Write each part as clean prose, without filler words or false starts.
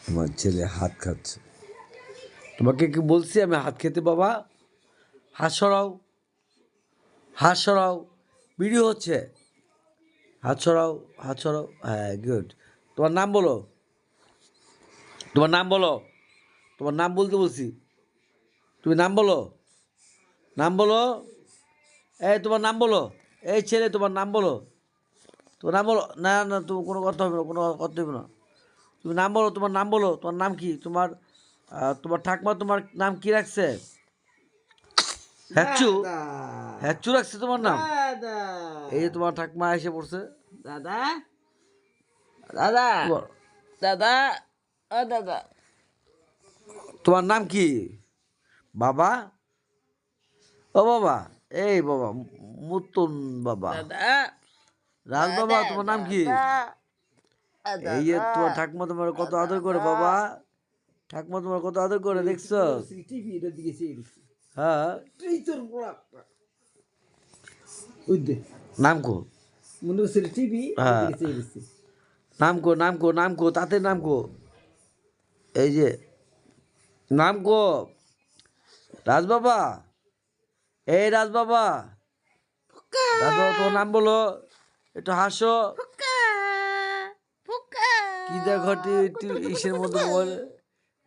আমার ছেলে হাত খাচ্ছে। তোমাকে কি বলছি আমি হাত খেতে? বাবা হাত সরাও, হাত সরাও, ভিডিও হচ্ছে। হাত সরাও, হাত সরাও। হ্যাঁ, গুড। তোমার নাম বলো, তোমার নাম বলো, তোমার নাম বলতে বলছি। তুমি নাম বলো, নাম বলো। এই তোমার নাম বলো। এই ছেলে তোমার নাম বলো, তোমার নাম বলো। না না, তুমি কোনো কথা হবে না, কোনো কথা হবে না। তুমি নাম বলো, তোমার নাম বলো। তোমার নাম কি? তোমার তোমার ঠাকমা তোমার নাম কি রাখছে? হ্যাচু, হ্যাচু রাখছে তোমার নাম। এই যে তোমার ঠাকমা এসে পড়ছে। দাদা, দাদা, দাদা, ও দাদা, তোমার নাম কি? বাবা, ও বাবা, এই বাবা মুতুন বাবা, দাদা, রাজ বাবা, তোমার নাম কি? এই যে তোমার ঠাকমা তোমার কত আদর করে বাবা, ঠাকমা তোমার কত আদর করে, দেখছো? হ্যাঁ, নাম কো? হ্যাঁ, নাম কো, নাম কো, নাম কো, তাতে নাম কো। এই যে নাম কো, রাজ বাবা, এই রাজ বাবা, রাজ বাবা তোমার নাম বলো, একটু হাসো। কি দেখো ইসের মধ্যে,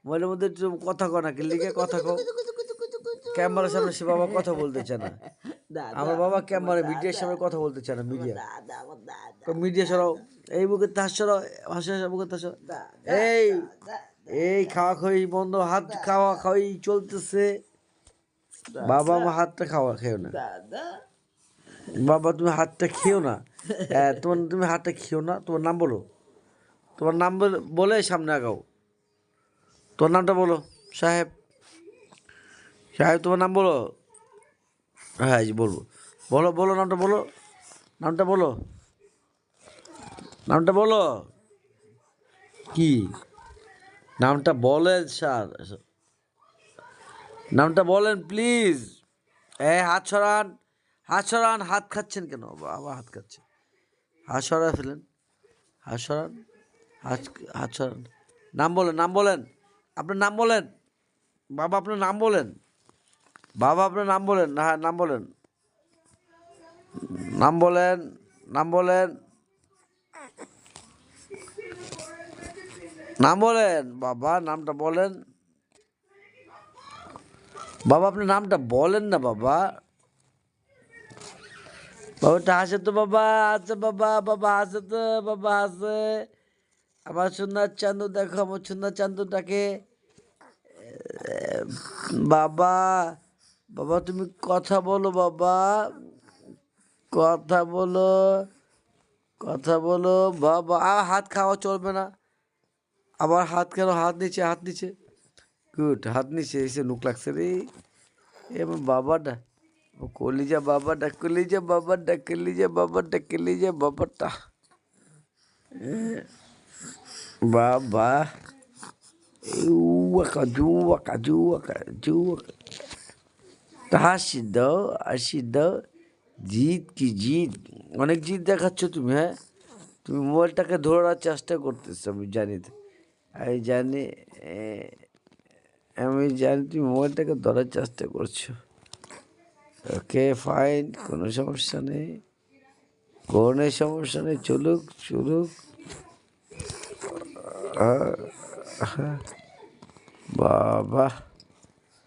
মোবাইলের মধ্যে একটু কথা কো না, লিখে কথা কো। ক্যামেরার সামনে সে বাবা কথা বলতে চায় না। আমার বাবা ক্যামেরা মিডিয়ার সামনে কথা বলতে চায় না। মিডিয়া, মিডিয়া সরাও, এই বুকে তাস সরাও, হাসে বুকে তাস সরাও। এই এই খাওয়া খাওয়ি বন্ধ, হাত খাওয়া খাওয়ি চলতেছে। বাবা আমার হাতটা খাওয়া খেও না, বাবা তুমি হাতটা খেও না। তোমার তুমি হাতটা খেও না। তোমার নাম বলো, তোমার নাম বলে সামনে আগাও। তোমার নামটা বলো সাহেব, সাহেব তোমার নাম বলো। হ্যাঁ জি বলবো, বলো বলো নামটা বলো, নামটা বলো, নামটা বলো। কি নামটা বলেন স্যার, নামটা বলেন প্লিজ। হাত সরান, হাত সরান, হাত খাচ্ছেন কেন? বাবা হাত খাচ্ছে, হাত সরা ফেলেন, হাত সরান, হাত হাত সরান। নাম বলেন, নাম বলেন, আপনার নাম বলেন। বাবা আপনার নাম বলেন, বাবা আপনার নাম বলেন। হ্যাঁ নাম বলেন, নাম বলেন, নাম বলেন, নাম বলেন। বাবা নামটা বলেন, বাবা আপনার নামটা বলেন না বাবা। বাবাটা হাসে তো বাবা, আছে বাবা, বাবা হাসে তো, বাবা হাসে। আমার সোনার চান্দু দেখো, আমার সোনার চান্দুটাকে। বাবা, বাবা তুমি কথা বলো বাবা, কথা বলো, কথা বলো বাবা। হাত খাওয়া চলবে না। আবার হাত কেন? হাত নিচে, হাত নিচে, গুড, হাত নিচে। এসে নুক লাগছে রে। এবার বাবাটা, ও কলিজা বাবাটা, কলিজা বাবাটা, কলিজা বাবাটা, কলিজা বাবাটা। বাবা জুয়াকা জুয়াকা জুয়াকা। হাসি দাও, হাসি দাও। জিদ কি জিদ, অনেক জিদ দেখাচ্ছ তুমি। হ্যাঁ, তুমি মোবাইলটাকে ধরার চেষ্টা করতেছো, আমি জানি, আমি জানি, আমি জানি তুমি মোবাইলটাকে ধরার চেষ্টা করছো। ওকে ফাইন, কোনো সমস্যা নেই, কোনো সমস্যা নেই, চলুক চলুক। বাবা